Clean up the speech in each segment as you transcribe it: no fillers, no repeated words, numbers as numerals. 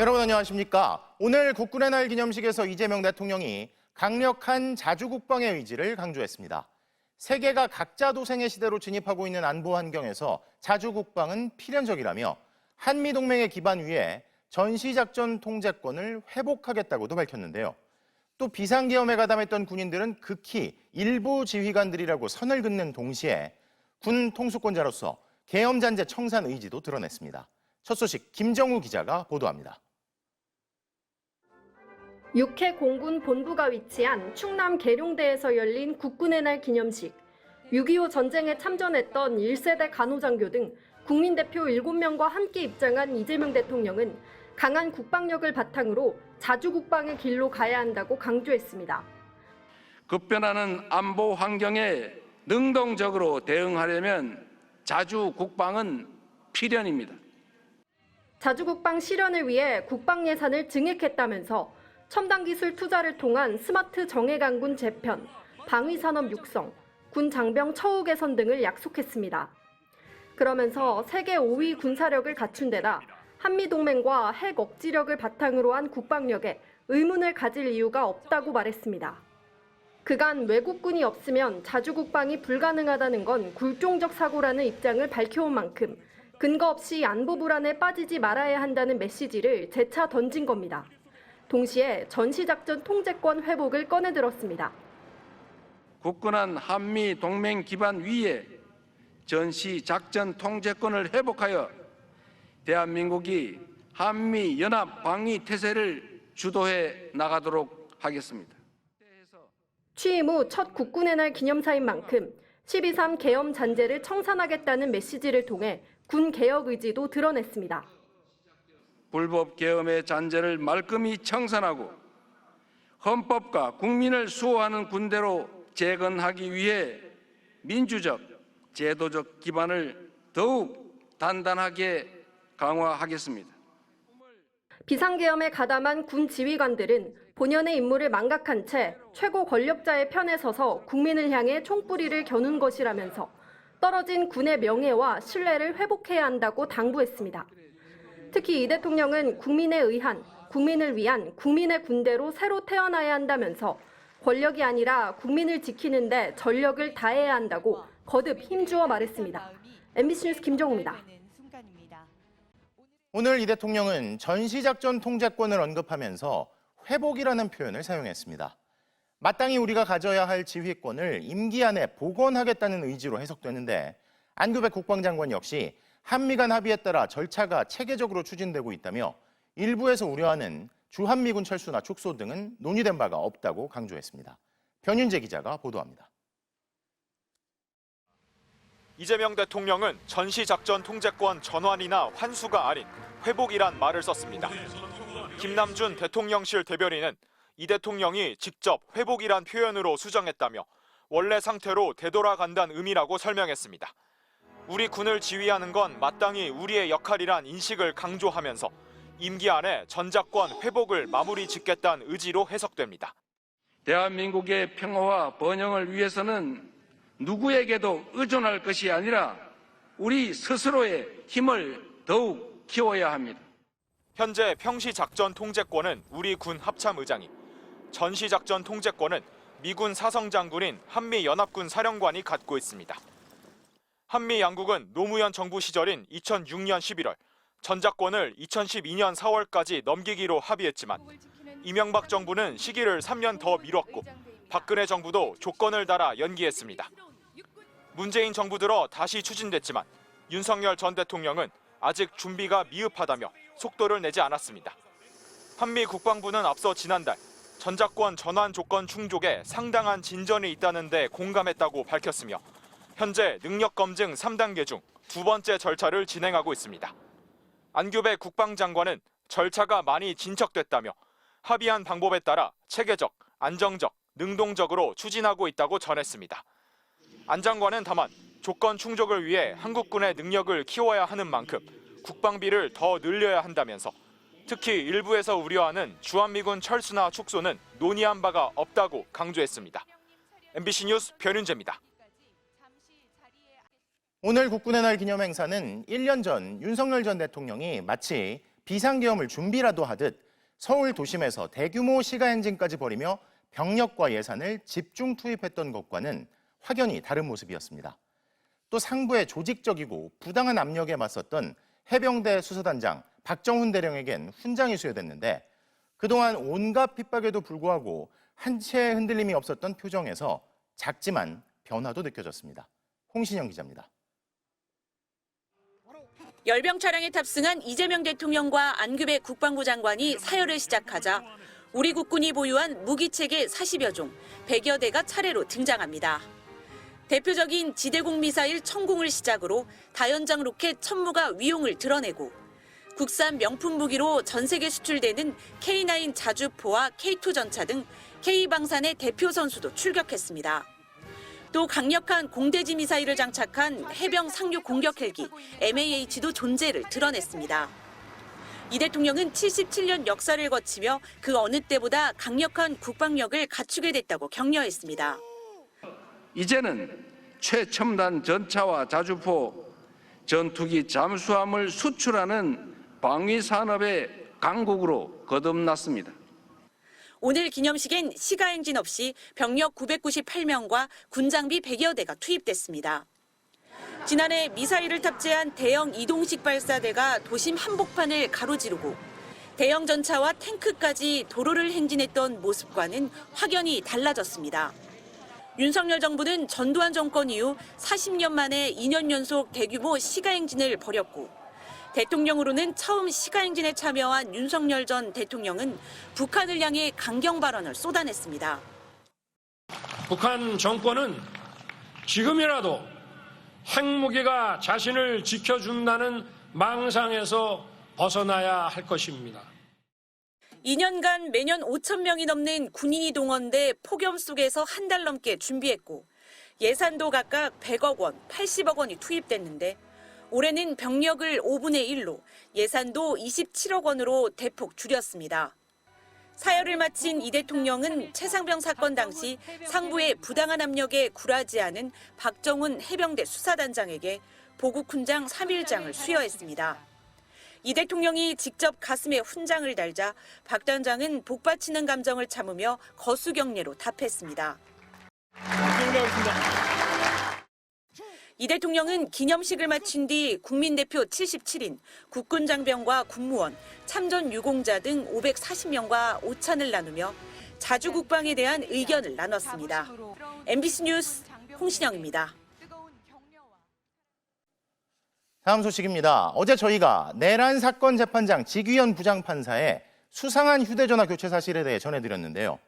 여러분 안녕하십니까? 오늘 국군의 날 기념식에서 이재명 대통령이 강력한 자주국방의 의지를 강조했습니다. 세계가 각자 도생의 시대로 진입하고 있는 안보 환경에서 자주국방은 필연적이라며 한미동맹의 기반 위에 전시작전 통제권을 회복하겠다고도 밝혔는데요. 또 비상계엄에 가담했던 군인들은 극히 일부 지휘관들이라고 선을 긋는 동시에 군 통수권자로서 계엄잔재 청산 의지도 드러냈습니다. 첫 소식 김정우 기자가 보도합니다. 6회 공군 본부가 위치한 충남 계룡대에서 열린 국군의 날 기념식. 6.25 전쟁에 참전했던 1세대 간호장교 등 국민대표 7명과 함께 입장한 이재명 대통령은 강한 국방력을 바탕으로 자주국방의 길로 가야 한다고 강조했습니다. 급변하는 안보 환경에 능동적으로 대응하려면 자주국방은 필연입니다. 자주국방 실현을 위해 국방 예산을 증액했다면서 첨단 기술 투자를 통한 스마트 정예강군 재편, 방위산업 육성, 군 장병 처우 개선 등을 약속했습니다. 그러면서 세계 5위 군사력을 갖춘 데다 한미동맹과 핵 억지력을 바탕으로 한 국방력에 의문을 가질 이유가 없다고 말했습니다. 그간 외국군이 없으면 자주국방이 불가능하다는 건 굴종적 사고라는 입장을 밝혀온 만큼 근거 없이 안보 불안에 빠지지 말아야 한다는 메시지를 재차 던진 겁니다. 동시에 전시작전 통제권 회복을 꺼내들었습니다. 굳건한 한미 동맹 기반 위에 전시작전 통제권을 회복하여 대한민국이 한미 연합 방위 태세를 주도해 나가도록 하겠습니다. 취임 후 첫 국군의 날 기념사인 만큼 12.3 계엄 잔재를 청산하겠다는 메시지를 통해 군 개혁 의지도 드러냈습니다. 불법 계엄의 잔재를 말끔히 청산하고 헌법과 국민을 수호하는 군대로 재건하기 위해 민주적, 제도적 기반을 더욱 단단하게 강화하겠습니다. 비상계엄에 가담한 군 지휘관들은 본연의 임무를 망각한 채 최고 권력자의 편에 서서 국민을 향해 총뿌리를 겨눈 것이라면서 떨어진 군의 명예와 신뢰를 회복해야 한다고 당부했습니다. 특히 이 대통령은 국민에 의한, 국민을 위한 국민의 군대로 새로 태어나야 한다면서 권력이 아니라 국민을 지키는 데 전력을 다해야 한다고 거듭 힘주어 말했습니다. MBC 뉴스 김정우입니다. 오늘 이 대통령은 전시작전 통제권을 언급하면서 회복이라는 표현을 사용했습니다. 마땅히 우리가 가져야 할 지휘권을 임기 안에 복원하겠다는 의지로 해석되는데 안규백 국방장관 역시 한미 간 합의에 따라 절차가 체계적으로 추진되고 있다며 일부에서 우려하는 주한미군 철수나 축소 등은 논의된 바가 없다고 강조했습니다. 변윤재 기자가 보도합니다. 이재명 대통령은 전시작전 통제권 전환이나 환수가 아닌 회복이란 말을 썼습니다. 김남준 대통령실 대변인은 이 대통령이 직접 회복이란 표현으로 수정했다며 원래 상태로 되돌아간다는 의미라고 설명했습니다. 우리 군을 지휘하는 건 마땅히 우리의 역할이란 인식을 강조하면서 임기 안에 전작권 회복을 마무리 짓겠다는 의지로 해석됩니다. 대한민국의 평화와 번영을 위해서는 누구에게도 의존할 것이 아니라 우리 스스로의 힘을 더욱 키워야 합니다. 현재 평시작전 통제권은 우리 군 합참의장이, 전시작전 통제권은 미군 사성장군인 한미연합군 사령관이 갖고 있습니다. 한미 양국은 노무현 정부 시절인 2006년 11월, 전작권을 2012년 4월까지 넘기기로 합의했지만 이명박 정부는 시기를 3년 더 미뤘고 박근혜 정부도 조건을 달아 연기했습니다. 문재인 정부 들어 다시 추진됐지만 윤석열 전 대통령은 아직 준비가 미흡하다며 속도를 내지 않았습니다. 한미 국방부는 앞서 지난달 전작권 전환 조건 충족에 상당한 진전이 있다는 데 공감했다고 밝혔으며 현재 능력검증 3단계 중 두 번째 절차를 진행하고 있습니다. 안규백 국방장관은 절차가 많이 진척됐다며 합의한 방법에 따라 체계적, 안정적, 능동적으로 추진하고 있다고 전했습니다. 안 장관은 다만 조건 충족을 위해 한국군의 능력을 키워야 하는 만큼 국방비를 더 늘려야 한다면서 특히 일부에서 우려하는 주한미군 철수나 축소는 논의한 바가 없다고 강조했습니다. MBC 뉴스 변윤재입니다. 오늘 국군의 날 기념 행사는 1년 전 윤석열 전 대통령이 마치 비상계엄을 준비라도 하듯 서울 도심에서 대규모 시가행진까지 벌이며 병력과 예산을 집중 투입했던 것과는 확연히 다른 모습이었습니다. 또 상부의 조직적이고 부당한 압력에 맞섰던 해병대 수사단장 박정훈 대령에겐 훈장이 수여됐는데 그동안 온갖 핍박에도 불구하고 한 채의 흔들림이 없었던 표정에서 작지만 변화도 느껴졌습니다. 홍신영 기자입니다. 열병 차량에 탑승한 이재명 대통령과 안규배 국방부 장관이 사열을 시작하자 우리 국군이 보유한 무기체계 40여 종, 100여 대가 차례로 등장합니다. 대표적인 지대공 미사일 천궁을 시작으로 다연장 로켓 천무가 위용을 드러내고 국산 명품 무기로 전 세계 수출되는 K9 자주포와 K2 전차 등 K방산의 대표 선수도 출격했습니다. 또 강력한 공대지 미사일을 장착한 해병 상륙 공격 헬기 MAH도 존재를 드러냈습니다. 이 대통령은 77년 역사를 거치며 그 어느 때보다 강력한 국방력을 갖추게 됐다고 격려했습니다. 이제는 최첨단 전차와 자주포, 전투기 잠수함을 수출하는 방위산업의 강국으로 거듭났습니다. 오늘 기념식엔 시가행진 없이 병력 998명과 군장비 100여 대가 투입됐습니다. 지난해 미사일을 탑재한 대형 이동식 발사대가 도심 한복판을 가로지르고 대형 전차와 탱크까지 도로를 행진했던 모습과는 확연히 달라졌습니다. 윤석열 정부는 전두환 정권 이후 40년 만에 2년 연속 대규모 시가행진을 벌였고 대통령으로는 처음 시가행진에 참여한 윤석열 전 대통령은 북한을 향해 강경 발언을 쏟아냈습니다. 북한 정권은 지금이라도 핵무기가 자신을 지켜준다는 망상에서 벗어나야 할 것입니다. 2년간 매년 5천 명이 넘는 군인이 동원돼 폭염 속에서 한 달 넘게 준비했고 예산도 각각 100억 원, 80억 원이 투입됐는데 올해는 병력을 5분의 1로 예산도 27억 원으로 대폭 줄였습니다. 사열을 마친 이 대통령은 최상병 사건 당시 상부의 부당한 압력에 굴하지 않은 박정훈 해병대 수사단장에게 보국훈장 3일장을 수여했습니다. 이 대통령이 직접 가슴에 훈장을 달자 박 단장은 복받치는 감정을 참으며 거수경례로 답했습니다. 이 대통령은 기념식을 마친 뒤 국민대표 77인, 국군장병과 군무원, 참전 유공자 등 540명과 오찬을 나누며 자주국방에 대한 의견을 나눴습니다. MBC 뉴스 홍신영입니다. 다음 소식입니다. 어제 저희가 내란 사건 재판장 지귀현 부장판사의 수상한 휴대전화 교체 사실에 대해 전해드렸는데요.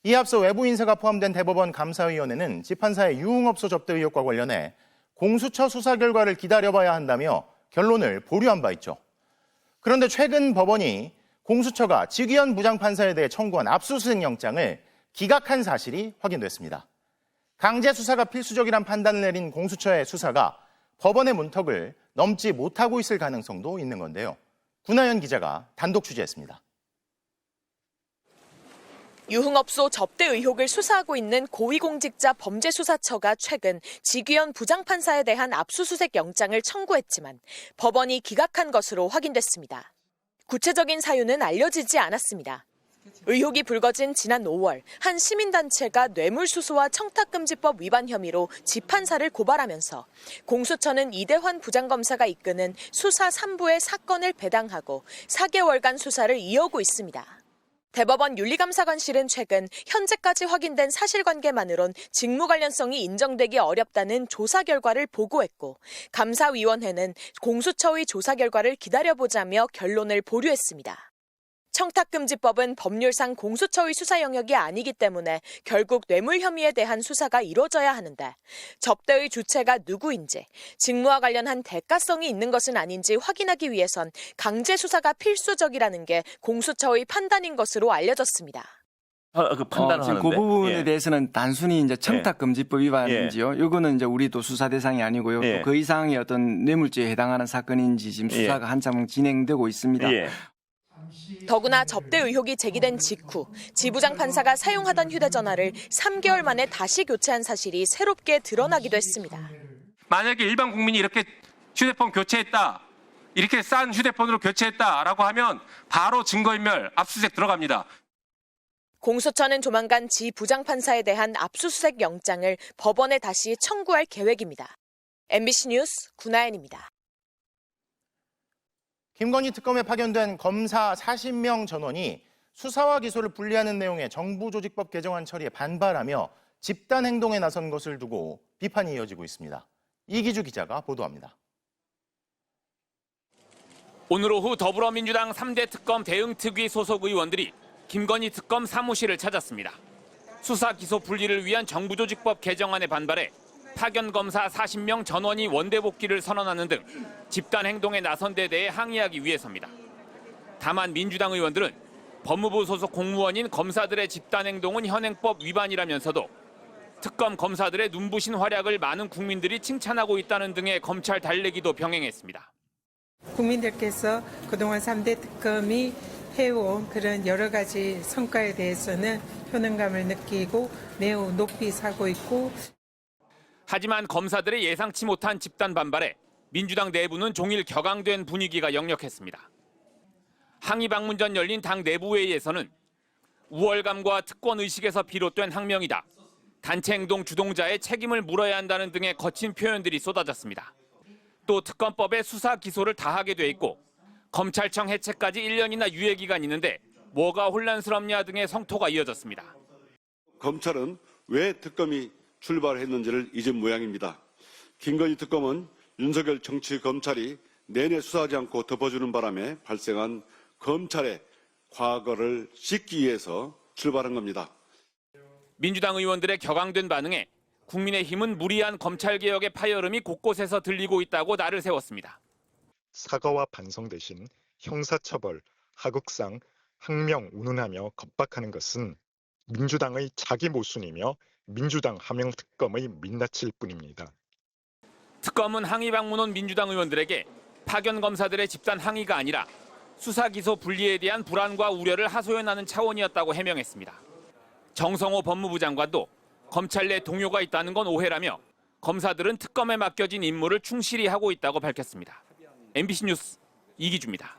이에 앞서 외부 인사가 포함된 대법원 감사위원회는 지 판사의 유흥업소 접대 의혹과 관련해 공수처 수사 결과를 기다려봐야 한다며 결론을 보류한 바 있죠. 그런데 최근 법원이 공수처가 지귀현 부장판사에 대해 청구한 압수수색 영장을 기각한 사실이 확인됐습니다. 강제 수사가 필수적이란 판단을 내린 공수처의 수사가 법원의 문턱을 넘지 못하고 있을 가능성도 있는 건데요. 구나연 기자가 단독 취재했습니다. 유흥업소 접대 의혹을 수사하고 있는 고위공직자 범죄수사처가 최근 지귀현 부장판사에 대한 압수수색 영장을 청구했지만 법원이 기각한 것으로 확인됐습니다. 구체적인 사유는 알려지지 않았습니다. 의혹이 불거진 지난 5월 한 시민단체가 뇌물수수와 청탁금지법 위반 혐의로 지 판사를 고발하면서 공수처는 이대환 부장검사가 이끄는 수사 3부에 사건을 배당하고 4개월간 수사를 이어오고 있습니다. 대법원 윤리감사관실은 최근 현재까지 확인된 사실관계만으론 직무 관련성이 인정되기 어렵다는 조사 결과를 보고했고 감사위원회는 공수처의 조사 결과를 기다려보자며 결론을 보류했습니다. 청탁금지법은 법률상 공수처의 수사 영역이 아니기 때문에 결국 뇌물 혐의에 대한 수사가 이루어져야 하는데 접대의 주체가 누구인지 직무와 관련한 대가성이 있는 것은 아닌지 확인하기 위해선 강제 수사가 필수적이라는 게 공수처의 판단인 것으로 알려졌습니다. 그 판단을 지금 하는데. 그 부분에 대해서는 단순히 이제 청탁금지법 위반인지요. 예. 이거는 이제 우리도 수사 대상이 아니고요. 예. 또 그 이상의 어떤 뇌물죄에 해당하는 사건인지 지금 수사가 한참 진행되고 있습니다. 예. 더구나 접대 의혹이 제기된 직후 지 부장판사가 사용하던 휴대전화를 3개월 만에 다시 교체한 사실이 새롭게 드러나기도 했습니다. 만약에 일반 국민이 이렇게 휴대폰 교체했다. 이렇게 싼 휴대폰으로 교체했다라고 하면 바로 증거인멸 압수수색 들어갑니다. 공수처는 조만간 지 부장판사에 대한 압수수색 영장을 법원에 다시 청구할 계획입니다. MBC 뉴스 구나연입니다. 김건희 특검에 파견된 검사 40명 전원이 수사와 기소를 분리하는 내용의 정부조직법 개정안 처리에 반발하며 집단 행동에 나선 것을 두고 비판이 이어지고 있습니다. 이기주 기자가 보도합니다. 오늘 오후 더불어민주당 3대 특검 대응특위 소속 의원들이 김건희 특검 사무실을 찾았습니다. 수사 기소 분리를 위한 정부조직법 개정안에 반발해 파견 검사 40명 전원이 원대 복귀를 선언하는 등 집단 행동에 나선 데 대해 항의하기 위해서입니다. 다만 민주당 의원들은 법무부 소속 공무원인 검사들의 집단 행동은 현행법 위반이라면서도 특검 검사들의 눈부신 활약을 많은 국민들이 칭찬하고 있다는 등의 검찰 달래기도 병행했습니다. 국민들께서 그동안 3대 특검이 해온 그런 여러 가지 성과에 대해서는 효능감을 느끼고 매우 높이 사고 있고, 하지만 검사들의 예상치 못한 집단 반발에 민주당 내부는 종일 격앙된 분위기가 역력했습니다. 항의 방문 전 열린 당 내부회의에서는 우월감과 특권 의식에서 비롯된 항명이다, 단체 행동 주동자의 책임을 물어야 한다는 등의 거친 표현들이 쏟아졌습니다. 또 특검법에 수사 기소를 다하게 돼 있고 검찰청 해체까지 1년이나 유예 기간이 있는데 뭐가 혼란스럽냐 등의 성토가 이어졌습니다. 검찰은 왜 특검이 출발했는지를 잊은 모양입니다. 김건희 특검은 윤석열 정치 검찰이 내내 수사하지 않고 덮어주는 바람에 발생한 검찰의 과거를 씻기 위해서 출발한 겁니다. 민주당 의원들의 격앙된 반응에 국민의힘은 무리한 검찰개혁의 파열음이 곳곳에서 들리고 있다고 날을 세웠습니다. 사과와 반성 대신 형사처벌, 하극상, 항명 운운하며 겁박하는 것은 민주당의 자기 모순이며 민주당 하명 특검의 민낯일 뿐입니다. 특검은 항의 방문 온 민주당 의원들에게 파견 검사들의 집단 항의가 아니라 수사 기소 분리에 대한 불안과 우려를 하소연하는 차원이었다고 해명했습니다. 정성호 법무부 장관도 검찰 내 동요가 있다는 건 오해라며 검사들은 특검에 맡겨진 임무를 충실히 하고 있다고 밝혔습니다. MBC 뉴스 이기주입니다.